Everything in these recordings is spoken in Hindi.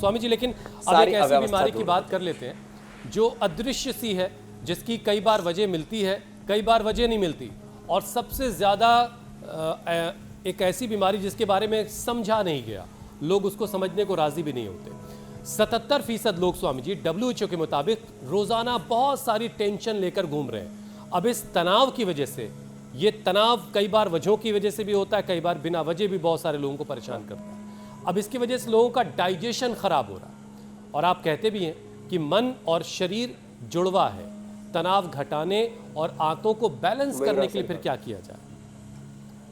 स्वामी जी, लेकिन अब एक ऐसी बीमारी की बात कर लेते हैं जो अदृश्य सी है, जिसकी कई बार वजह मिलती है, कई बार वजह नहीं मिलती, और सबसे ज़्यादा एक ऐसी बीमारी जिसके बारे में समझा नहीं गया, लोग उसको समझने को राज़ी भी नहीं होते। 77% लोग स्वामी जी WHO के मुताबिक रोज़ाना बहुत सारी टेंशन लेकर घूम रहे हैं। अब इस तनाव की वजह से, ये तनाव कई बार वजहों की वजह से भी होता है, कई बार बिना वजह भी बहुत सारे लोगों को परेशान करता है। अब इसकी वजह से लोगों का डाइजेशन खराब हो रहा है, और आप कहते भी हैं कि मन और शरीर जुड़वा है। तनाव घटाने और आंतों को बैलेंस करने के लिए फिर क्या किया जाए?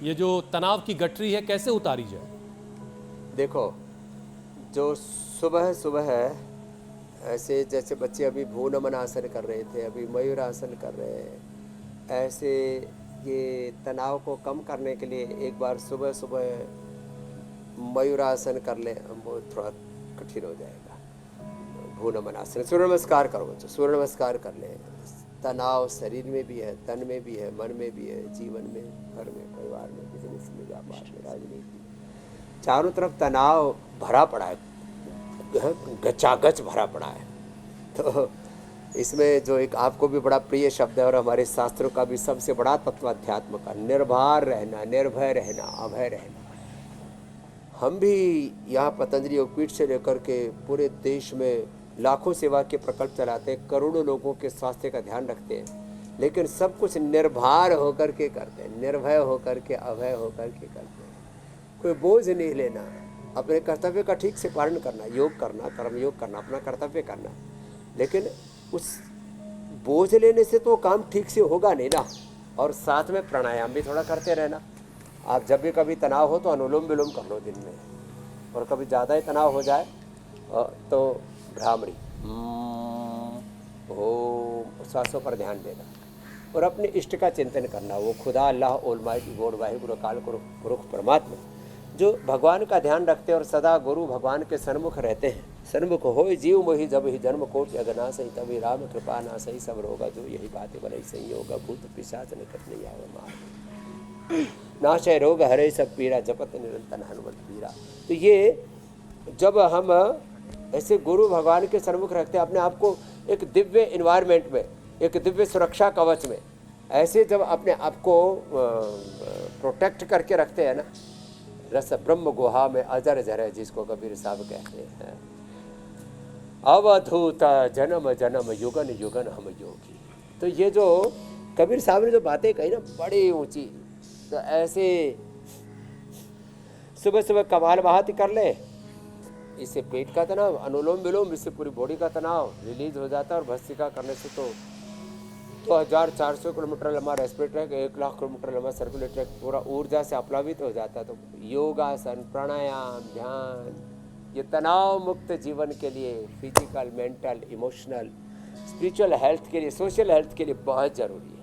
ये जो तनाव की गठरी है कैसे उतारी जाए? देखो, जो सुबह सुबह ऐसे जैसे बच्चे अभी भूनमन आसन कर रहे थे, अभी मयूर आसन कर रहे हैं, ऐसे ये तनाव को कम करने के लिए एक बार सुबह सुबह मयूरासन कर ले, वो थोड़ा कठिन हो जाएगा। भूनमन आसन, सूर्य नमस्कार करो बच्चों, सूर्य नमस्कार कर ले। तनाव शरीर में भी है, तन में भी है, मन में भी है, जीवन में, घर में, परिवार में, बिजनेस में, व्यापार में, राजनीति, चारों तरफ तनाव भरा पड़ा है, गचागच भरा पड़ा है। तो इसमें जो एक आपको भी बड़ा प्रिय शब्द है और हमारे शास्त्रों का भी सबसे बड़ा तत्व अध्यात्म का, निर्भर रहना, निर्भय रहना, अभय रहना। हम भी यहाँ पतंजलि योगपीठ से लेकर के पूरे देश में लाखों सेवा के प्रकल्प चलाते हैं, करोड़ों लोगों के स्वास्थ्य का ध्यान रखते हैं, लेकिन सब कुछ निर्भर होकर के करते हैं, निर्भय होकर के, अभय होकर के करते हैं। कोई बोझ नहीं लेना, अपने कर्तव्य का ठीक से पालन करना, योग करना, कर्म योग करना, अपना कर्तव्य करना, लेकिन उस बोझ लेने से तो काम ठीक से होगा नहीं ना। और साथ में प्राणायाम भी थोड़ा करते रहना। आप जब भी कभी तनाव हो तो अनुलोम विलोम कर लो दिन में, और कभी ज़्यादा ही तनाव हो जाए तो भ्रामरी, ओम, सांसों पर ध्यान देना, और अपने इष्ट का चिंतन करना। वो खुदा, अल्लाह, ऑलमाइटी गॉड, वाहिगुरु, अकाल पुरुष परमात्मा, जो भगवान का ध्यान रखते हैं और सदा गुरु भगवान के सन्मुख रहते हैं। सन्मुख हो जीव मोहि जब ही जन्म कोटि अगना सही, तभी राम कृपा ना सही, सब रोगा जो यही बातें बने सही होगा, भूत पिशाच निकट नहीं आवे मार, नाशय रोग हरे सब पीरा, जपत निरंतर हनुमत पीरा। तो ये जब हम ऐसे गुरु भगवान के सन्मुख रखते हैं, अपने आप को एक दिव्य इन्वायरमेंट में, एक दिव्य सुरक्षा कवच में, ऐसे जब अपने आप को प्रोटेक्ट करके रखते हैं ना, रस ब्रह्म गुहा में अजर जर है, जिसको कबीर साहब कहते हैं, अवधूत जन्म जन्म युगन युगन हम योगी। तो ये जो कबीर साहब ने जो बातें कही ना, बड़ी ऊंची, तो ऐसे सुबह सुबह कमाल बहाती कर ले, इससे पेट का तनाव, अनुलोम विलोम, इससे पूरी बॉडी का तनाव रिलीज हो जाता है। और भस्त्रिका करने से तो 2400 किलोमीटर लंबा रेस्पिरेटर, 1,00,000 किलोमीटर लंबा सर्कुलेटर, पूरा ऊर्जा से अप्लावित हो जाता है। तो योगासन, प्राणायाम, ध्यान, ये तनाव मुक्त जीवन के लिए, physical, mental, emotional, spiritual health के लिए, सोशल हेल्थ के लिए बहुत ज़रूरी है।